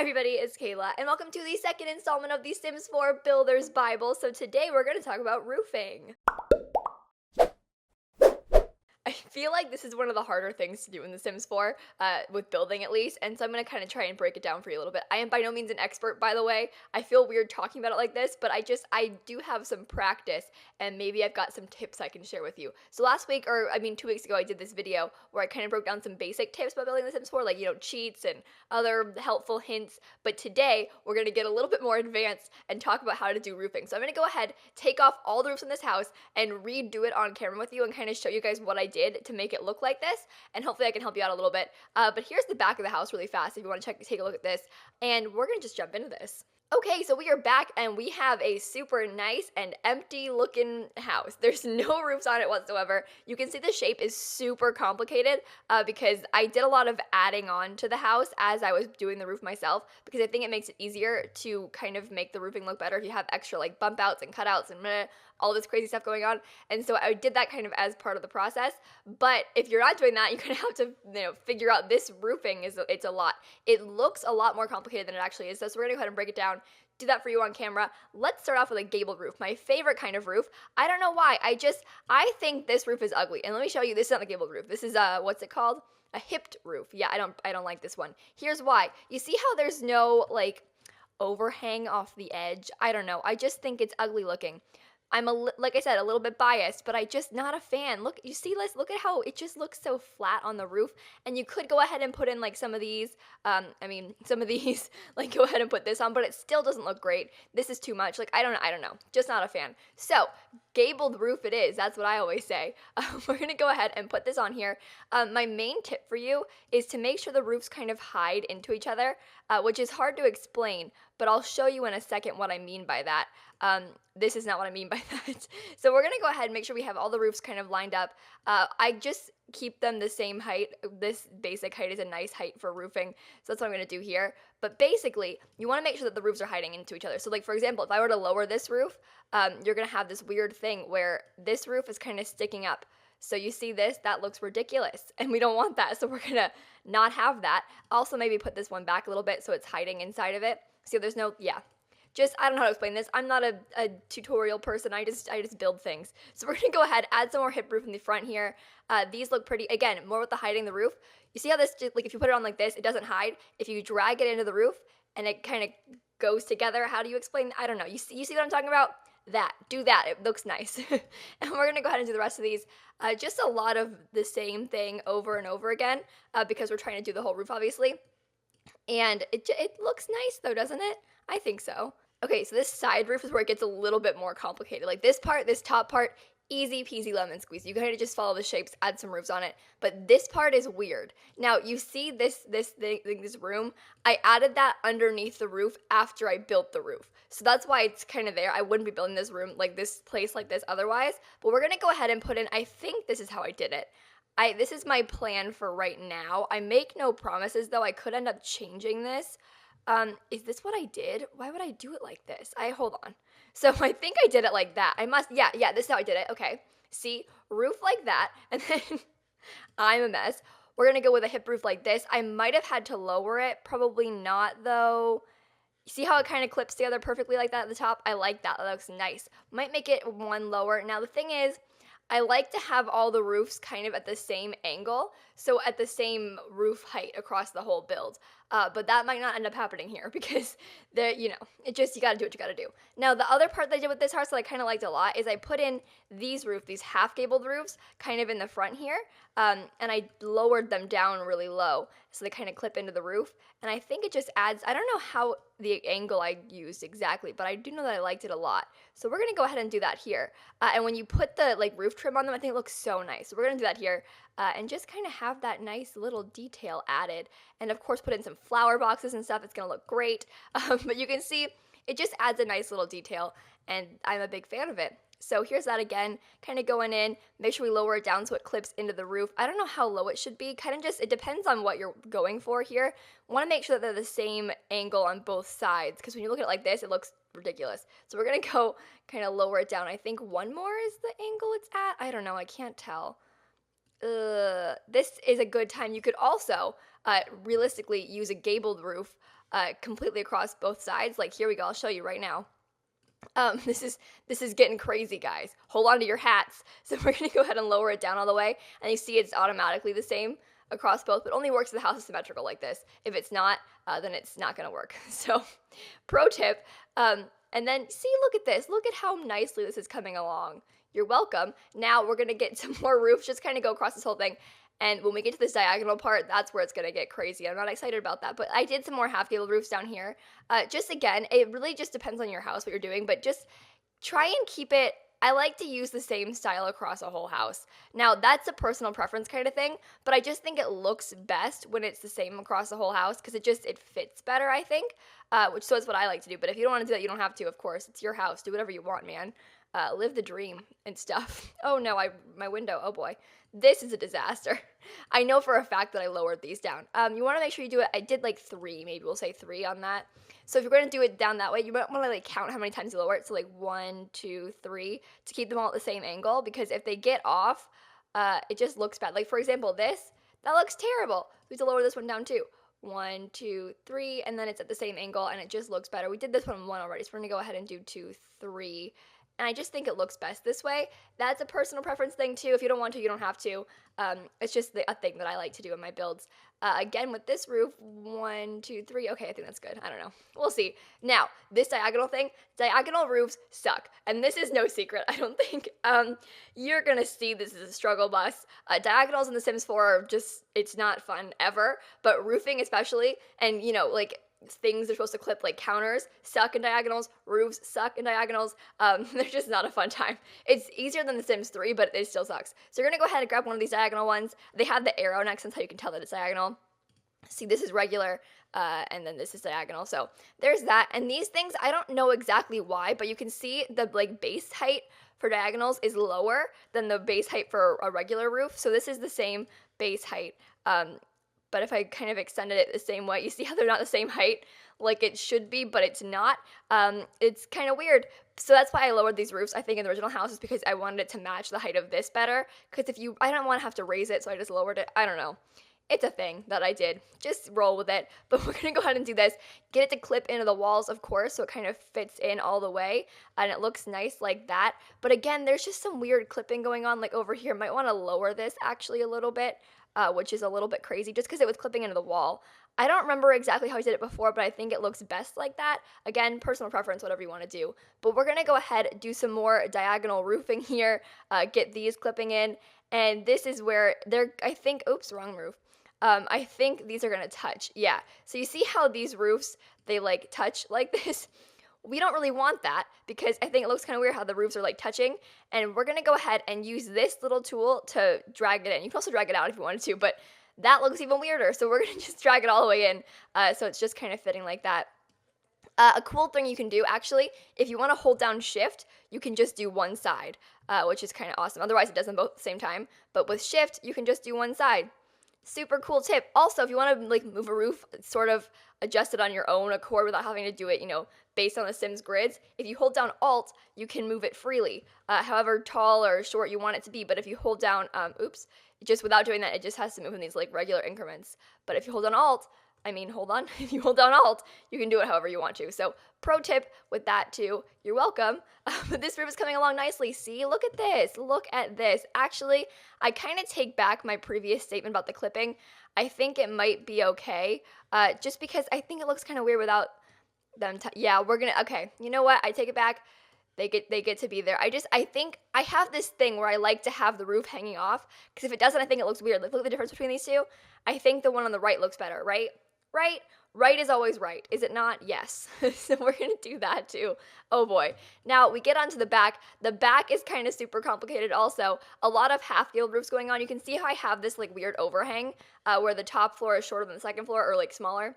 everybody, it's Kayla, and welcome to the second installment of the Sims 4 Builder's Bible. So today we're going to talk about roofing. I feel like this is one of the harder things to do in The Sims 4, with building at least, and so I'm going to kind of try and break it down for you a little bit. I am by no means an expert, by the way. I feel weird talking about it like this, but I do have some practice, and maybe I've got some tips I can share with you. So last week, 2 weeks ago, I did this video where I kind of broke down some basic tips about building The Sims 4, like, cheats and other helpful hints, but today we're going to get a little bit more advanced and talk about how to do roofing. So I'm going to go ahead, take off all the roofs in this house, and redo it on camera with you and kind of show you guys what I did to make it look like this, and hopefully I can help you out a little bit. But here's the back of the house really fast if you want to take a look at this, and we're going to just jump into this. Okay, so we are back and we have a super nice and empty looking house. There's no roofs on it whatsoever. You can see the shape is super complicated because I did a lot of adding on to the house as I was doing the roof myself, because I think it makes it easier to kind of make the roofing look better if you have extra like bump outs and cutouts and all this crazy stuff going on. And so I did that kind of as part of the process. But if you're not doing that, you're gonna have to figure out this roofing it's a lot. It looks a lot more complicated than it actually is. So we're gonna go ahead and break it down, do that for you on camera. Let's start off with a gabled roof, my favorite kind of roof. I don't know why, I think this roof is ugly. And let me show you, this is not the gabled roof. This is what's it called? A hipped roof. Yeah, I don't like this one. Here's why. You see how there's no like overhang off the edge? I don't know. I just think it's ugly looking. I'm like I said, a little bit biased, but I just not a fan. Look, you see this? Look at how it just looks so flat on the roof. And you could go ahead and put in like some of these, like go ahead and put this on, but it still doesn't look great. This is too much. Like, I don't know. Just not a fan. So, gabled roof it is. That's what I always say. We're going to go ahead and put this on here. My main tip for you is to make sure the roofs kind of hide into each other, which is hard to explain, but I'll show you in a second what I mean by that. This is not what I mean by that. So we're going to go ahead and make sure we have all the roofs kind of lined up. I just keep them the same height. This basic height is a nice height for roofing. So that's what I'm going to do here. But basically, you want to make sure that the roofs are hiding into each other. So like, for example, if I were to lower this roof, you're going to have this weird thing where this roof is kind of sticking up. So you see this, that looks ridiculous, and we don't want that. So we're going to not have that. Also maybe put this one back a little bit so it's hiding inside of it. So there's no, I don't know how to explain this. I'm not a tutorial person. I just build things. So we're gonna go ahead, add some more hip roof in the front here. These look pretty, again, more with the hiding the roof. You see how this, like if you put it on like this, it doesn't hide. If you drag it into the roof and it kind of goes together, how do you explain? I don't know. You see what I'm talking about? Do that. It looks nice. And we're gonna go ahead and do the rest of these. Just a lot of the same thing over and over again because we're trying to do the whole roof, obviously. And it looks nice though, doesn't it? I think so. Okay, so this side roof is where it gets a little bit more complicated. Like this top part, easy peasy lemon squeeze. You kind of just follow the shapes, add some roofs on it. But this part is weird. Now, you see this room? I added that underneath the roof after I built the roof. So that's why it's kind of there. I wouldn't be building this room, like this place like this otherwise. But we're going to go ahead and put in, I think this is how I did it. This is my plan for right now. I make no promises, though. I could end up changing this. Is this what I did? Why would I do it like this? Hold on. So I think I did it like that. This is how I did it. Okay. See, roof like that, and then I'm a mess. We're gonna go with a hip roof like this. I might have had to lower it, probably not though. See how it kind of clips together perfectly like that at the top? I like that. That looks nice. Might make it one lower. Now the thing is, I like to have all the roofs kind of at the same angle, so at the same roof height across the whole build. But that might not end up happening here because you gotta do what you gotta do. Now, the other part that I did with this house that I kind of liked a lot is I put in these half gabled roofs kind of in the front here, and I lowered them down really low so they kind of clip into the roof. And I think it just adds, I don't know how the angle I used exactly, but I do know that I liked it a lot. So we're gonna go ahead and do that here. And when you put the roof trim on them, I think it looks so nice. So we're gonna do that here. And just kind of have that nice little detail added. And of course put in some flower boxes and stuff. It's going to look great. But you can see it just adds a nice little detail. And I'm a big fan of it. So here's that again, kind of going in. Make sure we lower it down so it clips into the roof. I don't know how low it should be. It depends on what you're going for here. Want to make sure that they're the same angle on both sides. Because when you look at it like this, it looks ridiculous. So we're going to go kind of lower it down. I think one more is the angle it's at. I don't know. I can't tell. This is a good time. You could also realistically use a gabled roof completely across both sides. Like here we go, I'll show you right now. This is getting crazy, guys. Hold on to your hats. So we're gonna go ahead and lower it down all the way, and you see it's automatically the same across both, but only works if the house is symmetrical like this. If it's not, then it's not gonna work. So, pro tip. And then see, look at this. Look at how nicely this is coming along. You're welcome. Now we're gonna get some more roofs, just kind of go across this whole thing. And when we get to this diagonal part, that's where it's going to get crazy. I'm not excited about that, but I did some more half gable roofs down here. Just again, it really just depends on your house, what you're doing, but just try and keep it. I like to use the same style across a whole house. Now, that's a personal preference kind of thing, but I just think it looks best when it's the same across the whole house because it fits better, I think, so it's what I like to do. But if you don't want to do that, you don't have to, of course. It's your house. Do whatever you want, man. Live the dream and stuff. Oh no, my window, oh boy. This is a disaster. I know for a fact that I lowered these down. You want to make sure you do it. I did like 3, maybe we'll say 3 on that. So if you're going to do it down that way, you might want to like count how many times you lower it. So like 1, 2, 3 to keep them all at the same angle, because if they get off, it just looks bad. Like for example, that looks terrible. We have to lower this one down too. 1, 2, 3, and then it's at the same angle and it just looks better. We did this one already, so we're going to go ahead and do 2, 3. And I just think it looks best this way. That's a personal preference thing too. If you don't want to, you don't have to. It's just a thing that I like to do in my builds. Again, with this roof, 1, 2, 3. Okay, I think that's good. I don't know. We'll see. Now, this diagonal thing, diagonal roofs suck. And this is no secret, I don't think. You're going to see this is a struggle bus. Diagonals in The Sims 4 are just, it's not fun ever. But roofing especially, and you know, like, things are supposed to clip like counters suck in diagonals, roofs suck in diagonals. They're just not a fun time. It's easier than The Sims 3, but it still sucks. So you're gonna go ahead and grab one of these diagonal ones. They have the arrow next, that's how you can tell that it's diagonal. See, this is regular, and then this is diagonal. So there's that. And these things, I don't know exactly why, but you can see the like base height for diagonals is lower than the base height for a regular roof. So this is the same base height. But if I kind of extended it the same way, you see how they're not the same height like it should be, but it's not. It's kind of weird. So that's why I lowered these roofs, I think, in the original house, is because I wanted it to match the height of this better. Because I don't want to have to raise it, so I just lowered it. I don't know. It's a thing that I did. Just roll with it. But we're going to go ahead and do this. Get it to clip into the walls, of course, so it kind of fits in all the way. And it looks nice like that. But again, there's just some weird clipping going on, like over here. Might want to lower this actually a little bit. Which is a little bit crazy just because it was clipping into the wall. I don't remember exactly how I did it before, but I think it looks best like that. Again, personal preference, whatever you want to do. But we're going to go ahead and do some more diagonal roofing here, get these clipping in, and this is where I think, oops, wrong roof. I think these are going to touch. Yeah, so you see how these roofs, they like touch like this? We don't really want that because I think it looks kind of weird how the roofs are like touching, and we're going to go ahead and use this little tool to drag it in. You can also drag it out if you wanted to, but that looks even weirder, so we're going to just drag it all the way in, so it's just kind of fitting like that. A cool thing you can do, actually, if you want to hold down shift, you can just do one side, which is kind of awesome. Otherwise, it does them both at the same time, but with shift, you can just do one side. Super cool tip. Also, if you want to like move a roof, sort of adjust it on your own accord without having to do it, based on the Sims grids, if you hold down Alt, you can move it freely, however tall or short you want it to be. But if you hold down, just without doing that, it just has to move in these like regular increments. But if you hold on Alt, if you hold down Alt, you can do it however you want to. So pro tip with that too, you're welcome. But this roof is coming along nicely. See, look at this. Look at this. Actually, I kind of take back my previous statement about the clipping. I think it might be okay, just because I think it looks kind of weird without them. Okay, you know what? I take it back. They get to be there. I think I have this thing where I like to have the roof hanging off, because if it doesn't, I think it looks weird. Like, look at the difference between these two. I think the one on the right looks better, right? Right is always right, is it not? Yes. So we're going to do that too. Oh boy. Now we get onto the back. The back is kind of super complicated also. A lot of half-gable roofs going on. You can see how I have this like weird overhang where the top floor is shorter than the second floor, or like smaller.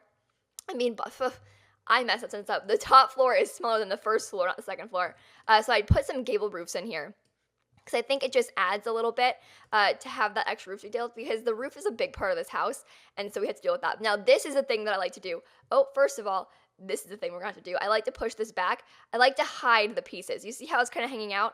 I messed that sentence up. The top floor is smaller than the first floor, not the second floor. So I put some gable roofs in here, because I think it just adds a little bit to have that extra roof detail, because the roof is a big part of this house, and so we had to deal with that. Now, this is a thing that I like to do. Oh, first of all, this is the thing we're going to have to do. I like to push this back. I like to hide the pieces. You see how it's kind of hanging out?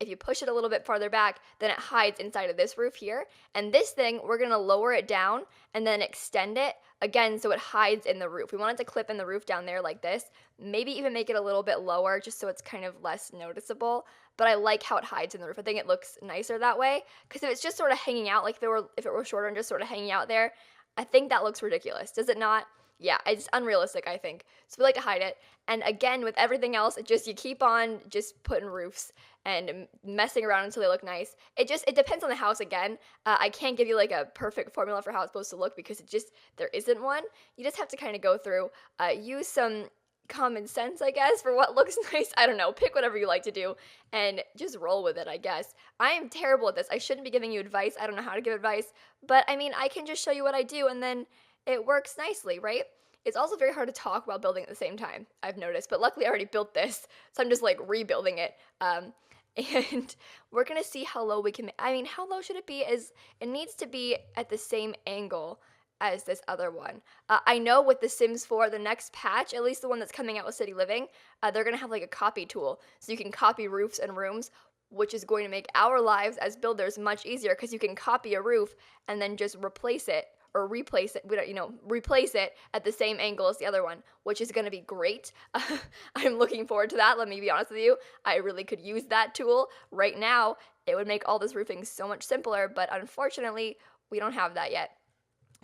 if you push it a little bit farther back, then it hides inside of this roof here. And this thing, we're gonna lower it down and then extend it again so it hides in the roof. We want it to clip in the roof down there like this, maybe even make it a little bit lower just so it's kind of less noticeable. But I like how it hides in the roof. I think it looks nicer that way, because if it's just sort of hanging out, like if it were shorter and just sort of hanging out there, I think that looks ridiculous. Does it not? Yeah, it's unrealistic, I think. So we like to hide it. And again, with everything else, you keep on just putting roofs and messing around until they look nice. It depends on the house again. I can't give you like a perfect formula for how it's supposed to look, because there isn't one. You just have to kind of go through, use some common sense, I guess, for what looks nice. I don't know, pick whatever you like to do and just roll with it, I guess. I am terrible at this. I shouldn't be giving you advice. I don't know how to give advice, but I mean, I can just show you what I do and then it works nicely, right? It's also very hard to talk while building at the same time, I've noticed, but luckily I already built this, so I'm just like rebuilding it. And we're gonna see how low we can, how low should it be? It needs to be at the same angle as this other one. I know with the Sims 4, the next patch, at least the one that's coming out with City Living, they're gonna have like a copy tool, so you can copy roofs and rooms, which is going to make our lives as builders much easier, because you can copy a roof and then just replace it at the same angle as the other one, which is going to be great. I'm looking forward to that. Let me be honest with you. I really could use that tool right now. It would make all this roofing so much simpler, but unfortunately, we don't have that yet.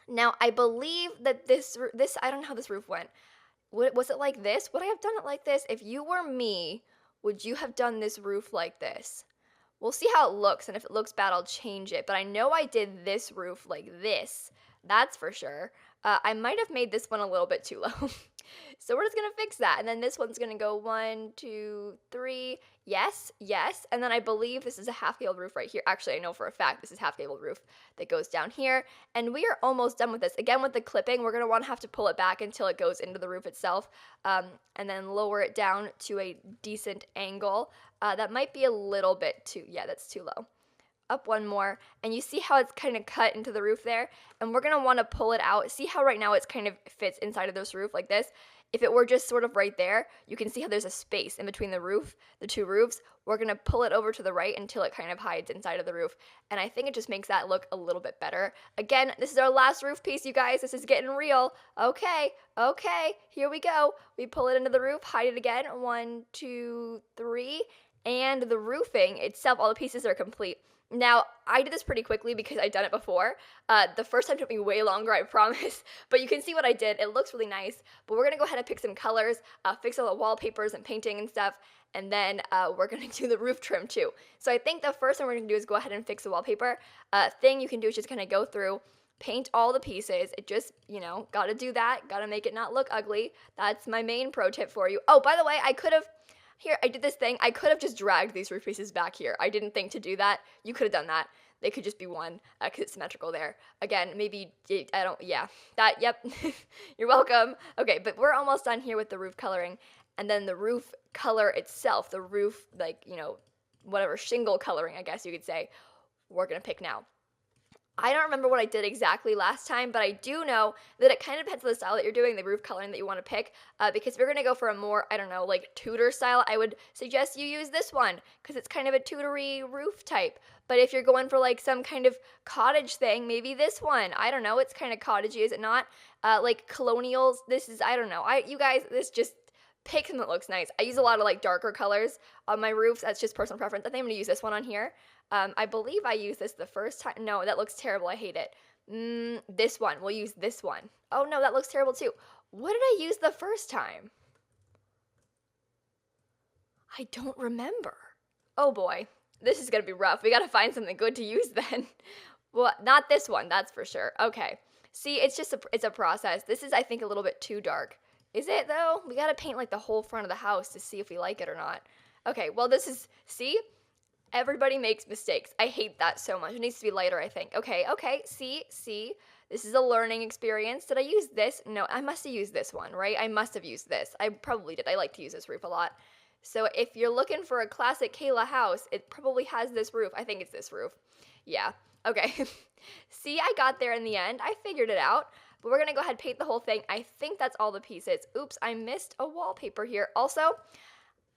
Now, I believe that this, I don't know how this roof went. Was it like this? Would I have done it like this? If you were me, would you have done this roof like this? We'll see how it looks, and if it looks bad, I'll change it. But I know I did this roof like this. That's for sure. I might have made this one a little bit too low. So we're just going to fix that. And then this one's going to go 1, 2, 3. Yes, yes. And then I believe this is a half gabled roof right here. Actually, I know for a fact this is half gabled roof that goes down here. And we are almost done with this. Again, with the clipping, we're going to want to have to pull it back until it goes into the roof itself. And then lower it down to a decent angle. That might be a little bit too, yeah, that's too low. Up one more, and you see how it's kind of cut into the roof there, and we're going to want to pull it out. See how right now it's kind of fits inside of this roof like this? If it were just sort of right there, you can see how there's a space in between the two roofs. We're going to pull it over to the right until it kind of hides inside of the roof, and I think it just makes that look a little bit better. Again, this is our last roof piece, you guys. This is getting real. Okay, here we go. We pull it into the roof, hide it again. 1, 2, 3, and the roofing itself, all the pieces are complete. Now, I did this pretty quickly because I'd done it before. The first time took me way longer, I promise. But you can see what I did. It looks really nice. But we're going to go ahead and pick some colors, fix all the wallpapers and painting and stuff. And then we're going to do the roof trim too. So I think the first thing we're going to do is go ahead and fix the wallpaper. Thing you can do is just kind of go through, paint all the pieces. It just, got to do that. Got to make it not look ugly. That's my main pro tip for you. Oh, by the way, I did this thing. I could have just dragged these roof pieces back here. I didn't think to do that. You could have done that. They could just be one because it's symmetrical there. Again, maybe, yep. You're welcome. Okay, but we're almost done here with the roof coloring. And then the roof color itself, the roof, whatever, shingle coloring, I guess you could say, we're going to pick now. I don't remember what I did exactly last time, but I do know that it kind of depends on the style that you're doing, the roof coloring that you want to pick, because if you're going to go for a more, Tudor style, I would suggest you use this one, because it's kind of a Tudory roof type. But if you're going for, some kind of cottage thing, maybe this one. I don't know, it's kind of cottagey, is it not? Colonials, you guys, this just pick something that looks nice. I use a lot of, darker colors on my roofs. That's just personal preference. I think I'm going to use this one on here. I believe I used this the first time. No, that looks terrible. I hate it. This one. We'll use this one. Oh, no, that looks terrible too. What did I use the first time? I don't remember. Oh, boy. This is going to be rough. We got to find something good to use then. Well, not this one. That's for sure. Okay. See, it's a process. This is, I think, a little bit too dark. Is it, though? We got to paint, the whole front of the house to see if we like it or not. Okay, well, see? Everybody makes mistakes. I hate that so much. It needs to be lighter, I think. Okay, see? This is a learning experience. Did I use this? No, I must have used this one, right? I must have used this. I probably did. I like to use this roof a lot. So if you're looking for a classic Kayla house, it probably has this roof. I think it's this roof. Yeah, okay. See, I got there in the end. I figured it out. But we're going to go ahead and paint the whole thing. I think that's all the pieces. Oops, I missed a wallpaper here. Also,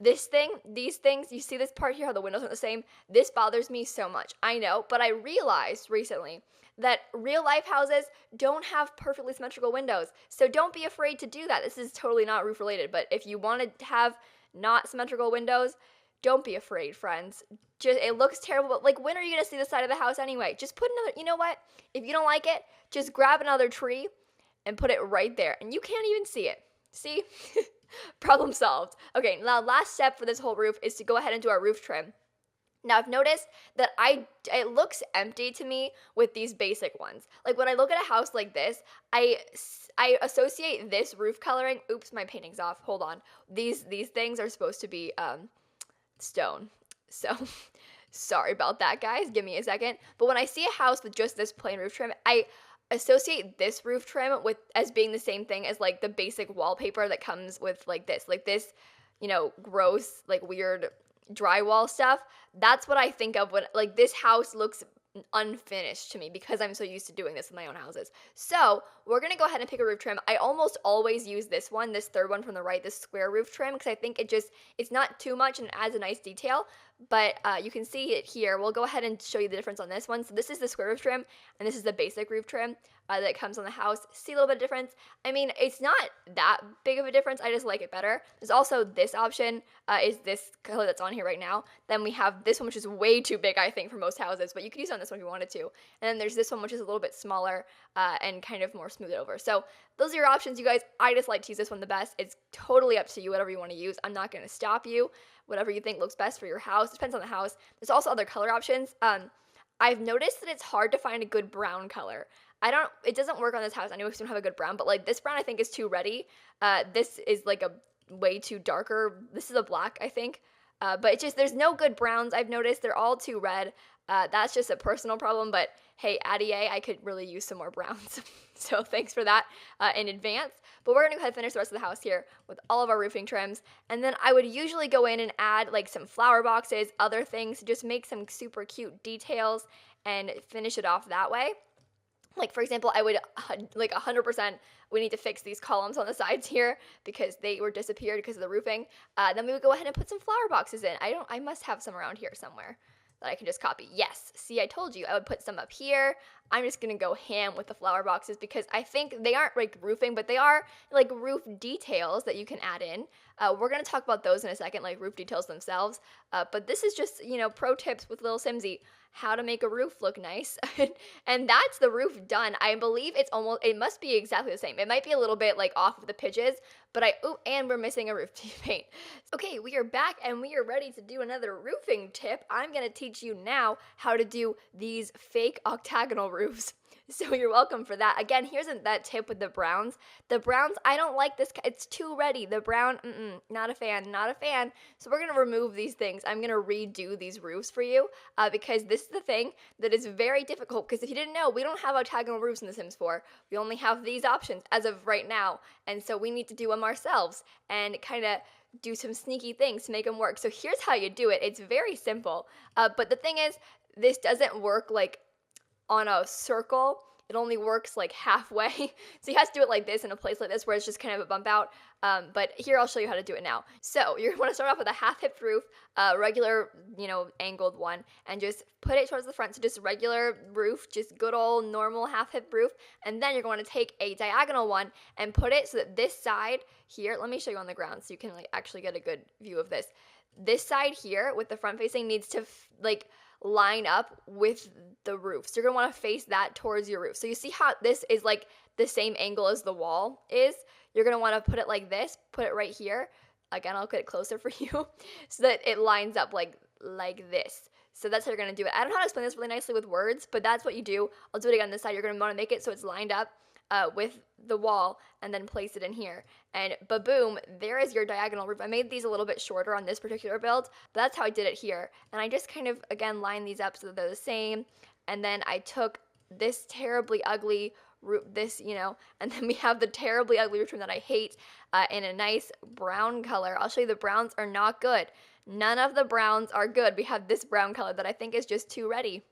This thing, these things, you see this part here, how the windows aren't the same? This bothers me so much. I know, but I realized recently that real life houses don't have perfectly symmetrical windows. So don't be afraid to do that. This is totally not roof related, but if you want to have not symmetrical windows, don't be afraid, friends. Just, it looks terrible, but like, when are you going to see the side of the house anyway? Just put another, you know what? If you don't like it, just grab another tree and put it right there, and you can't even see it. See? Problem solved. Okay, now last step for this whole roof is to go ahead and do our roof trim. Now I've noticed that it looks empty to me with these basic ones. Like when I look at a house like this, I associate this roof coloring. Oops, my painting's off. Hold on. These things are supposed to be stone. So sorry about that, guys. Give me a second. But when I see a house with just this plain roof trim, I associate this roof trim with as being the same thing as like the basic wallpaper that comes with like this, gross, like weird drywall stuff. That's what I think of when like this house looks unfinished to me because I'm so used to doing this in my own houses. So we're gonna go ahead and pick a roof trim. I almost always use this one, this third one from the right, this square roof trim, because I think it's not too much and it adds a nice detail. But you can see it here. We'll go ahead and show you the difference on this one. So this is the square roof trim, and this is the basic roof trim that comes on the house. See a little bit of difference? I mean, it's not that big of a difference. I just like it better. There's also this option, is this color that's on here right now. Then we have this one, which is way too big, I think, for most houses, but you could use it on this one if you wanted to. And then there's this one, which is a little bit smaller and kind of more smooth over. So those are your options, you guys. I just like to use this one the best. It's totally up to you, whatever you want to use. I'm not going to stop you. Whatever you think looks best for your house. Depends on the house. There's also other color options. I've noticed that it's hard to find a good brown color. It doesn't work on this house anyway because we don't have a good brown, but like this brown I think is too reddy. This is like a way too darker. This is a black, I think. But it's just, there's no good browns I've noticed. They're all too red. That's just a personal problem, but hey, Addie A, I could really use some more browns. So thanks for that in advance. But we're going to go ahead and finish the rest of the house here with all of our roofing trims. And then I would usually go in and add like some flower boxes, other things to just make some super cute details and finish it off that way. Like, for example, I would, like 100%, we need to fix these columns on the sides here because they were disappeared because of the roofing. Then we would go ahead and put some flower boxes in. I must have some around here somewhere that I can just copy. Yes, see, I told you I would put some up here. I'm just going to go ham with the flower boxes because I think they aren't like roofing, but they are like roof details that you can add in. We're going to talk about those in a second, like roof details themselves. But this is just, pro tips with Lil Simsie, how to make a roof look nice. And that's the roof done. I believe it must be exactly the same. It might be a little bit like off of the pitches, but and we're missing a roof paint. Okay, we are back and we are ready to do another roofing tip. I'm going to teach you now how to do these fake octagonal roofs. So you're welcome for that. Again, here's that tip with the browns. The browns, I don't like this. It's too reddy. The brown, not a fan, not a fan. So we're going to remove these things. I'm going to redo these roofs for you because this is the thing that is very difficult. Because if you didn't know, we don't have octagonal roofs in The Sims 4. We only have these options as of right now. And so we need to do them ourselves and kind of do some sneaky things to make them work. So here's how you do it. It's very simple. But the thing is, this doesn't work like on a circle. It only works like halfway. So you have to do it like this in a place like this where it's just kind of a bump out. But here I'll show you how to do it now. So you're going to start off with a half-hip roof, regular, angled one, and just put it towards the front. So just regular roof, just good old normal half-hip roof. And then you're going to take a diagonal one and put it so that this side here, let me show you on the ground so you can actually get a good view of this. This side here with the front facing needs to line up with the roof. So you're going to want to face that towards your roof. So you see how this is like the same angle as the wall is? You're going to want to put it like this, put it right here. Again, I'll get it closer for you so that it lines up like this. So that's how you're going to do it. I don't know how to explain this really nicely with words, but that's what you do. I'll do it again on this side. You're going to want to make it so it's lined up with the wall and then place it in here. And ba-boom, there is your diagonal roof. I made these a little bit shorter on this particular build, but that's how I did it here. And I just kind of, again, lined these up so that they're the same. And then I took this terribly ugly roof, and then we have the terribly ugly roof trim that I hate in a nice brown color. I'll show you the browns are not good. None of the browns are good. We have this brown color that I think is just too reddy.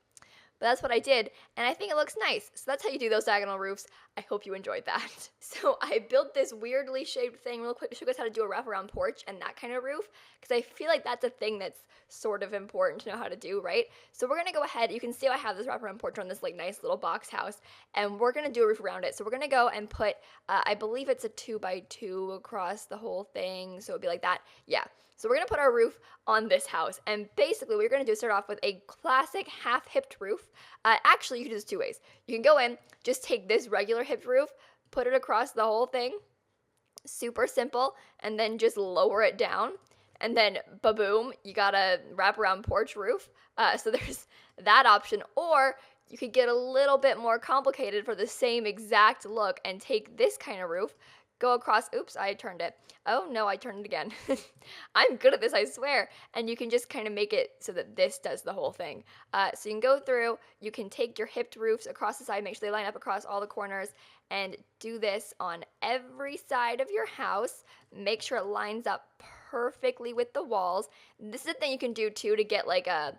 But that's what I did, and I think it looks nice. So that's how you do those diagonal roofs. I hope you enjoyed that. So I built this weirdly shaped thing real quick to show you guys how to do a wraparound porch and that kind of roof, because I feel like that's a thing that's sort of important to know how to do, right? So we're gonna go ahead, you can see I have this wraparound porch on this like nice little box house, and we're gonna do a roof around it. So we're gonna go and put, I believe it's a 2x2 across the whole thing, so it'd be like that, yeah. So we're gonna put our roof on this house, and basically what you're gonna do is start off with a classic half-hipped roof. Actually, you can do this two ways. You can go in, just take this regular hipped roof, put it across the whole thing, super simple, and then just lower it down, and then ba-boom, you got a wraparound porch roof. So there's that option, or you could get a little bit more complicated for the same exact look and take this kind of roof, go across, oops, I turned it. Oh no, I turned it again. I'm good at this, I swear. And you can just kind of make it so that this does the whole thing. So you can go through, you can take your hipped roofs across the side, make sure they line up across all the corners, and do this on every side of your house. Make sure it lines up perfectly with the walls. This is a thing you can do too to get like a,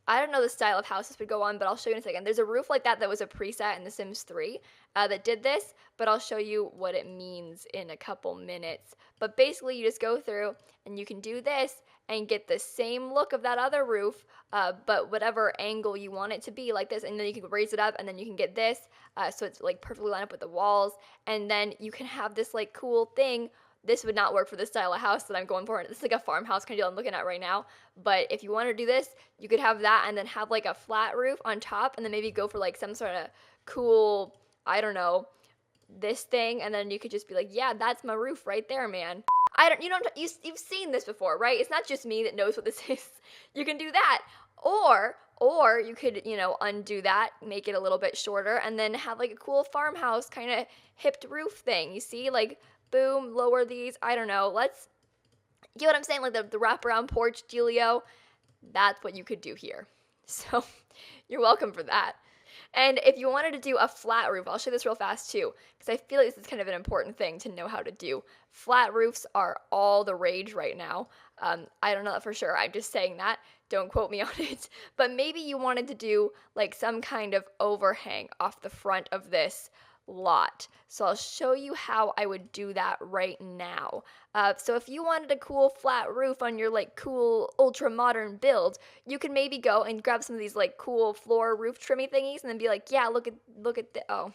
I don't know the style of house this would go on, but I'll show you in a second. There's a roof like that was a preset in The Sims 3 that did this, but I'll show you what it means in a couple minutes. But basically, you just go through and you can do this and get the same look of that other roof, but whatever angle you want it to be, like this, and then you can raise it up, and then you can get this, so it's like perfectly lined up with the walls, and then you can have this like cool thing. This would not work for this style of house that I'm going for. This is like a farmhouse kind of deal I'm looking at right now. But if you want to do this, you could have that and then have like a flat roof on top, and then maybe go for like some sort of cool, I don't know, this thing, and then you could just be like, yeah, that's my roof right there, man. You've seen this before, right? It's not just me that knows what this is. You can do that. Or you could, undo that, make it a little bit shorter, and then have like a cool farmhouse kind of hipped roof thing. You see, like, boom, lower these, I don't know, you know what I'm saying, like the wraparound porch dealio, that's what you could do here. So you're welcome for that. And if you wanted to do a flat roof, I'll show you this real fast too, because I feel like this is kind of an important thing to know how to do. Flat roofs are all the rage right now. I don't know that for sure, I'm just saying that. Don't quote me on it. But maybe you wanted to do like some kind of overhang off the front of this lot. So I'll show you how I would do that right now. So if you wanted a cool flat roof on your like cool ultra modern build, you could maybe go and grab some of these like cool floor roof trimmy thingies and then be like, yeah, look at the, oh,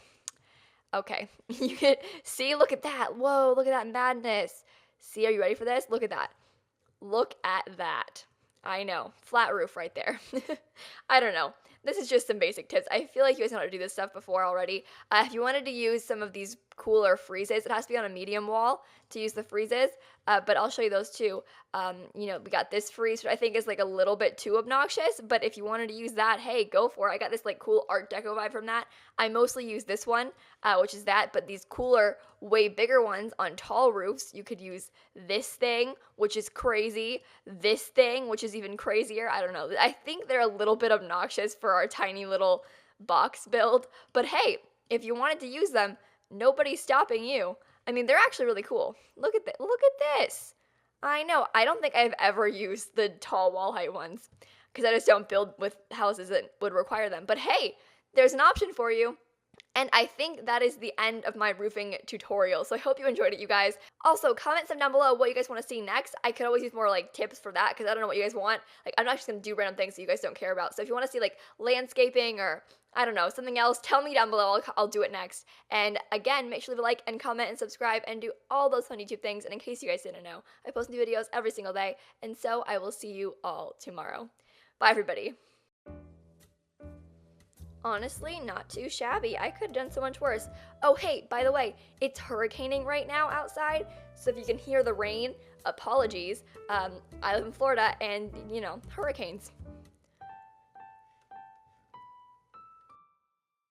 okay. You can see, look at that. Whoa, look at that madness. See, are you ready for this? Look at that. Look at that. I know, flat roof right there. I don't know. This is just some basic tips. I feel like you guys know how to do this stuff before already. If you wanted to use some of these cooler freezes, it has to be on a medium wall to use the freezes, but I'll show you those too. We got this freeze, which I think is like a little bit too obnoxious, but if you wanted to use that, hey, go for it. I got this like cool Art Deco vibe from that. I mostly use this one, which is that, but these cooler, way bigger ones on tall roofs, you could use this thing, which is crazy, this thing, which is even crazier. I don't know. I think they're a little bit obnoxious for our tiny little box build, but hey, if you wanted to use them, nobody's stopping you. I mean, they're actually really cool. Look at this. I know. I don't think I've ever used the tall wall height ones because I just don't build with houses that would require them. But hey, there's an option for you. And I think that is the end of my roofing tutorial. So I hope you enjoyed it, you guys. Also, comment some down below what you guys want to see next. I could always use more like tips for that because I don't know what you guys want. Like, I'm not just going to do random things that you guys don't care about. So if you want to see like landscaping or I don't know, something else, tell me down below. I'll do it next. And again, make sure to leave a like and comment and subscribe and do all those fun YouTube things. And in case you guys didn't know, I post new videos every single day. And so I will see you all tomorrow. Bye, everybody. Honestly, not too shabby. I could have done so much worse. Oh, hey, by the way, it's hurricaning right now outside. So if you can hear the rain, apologies. I live in Florida and, hurricanes.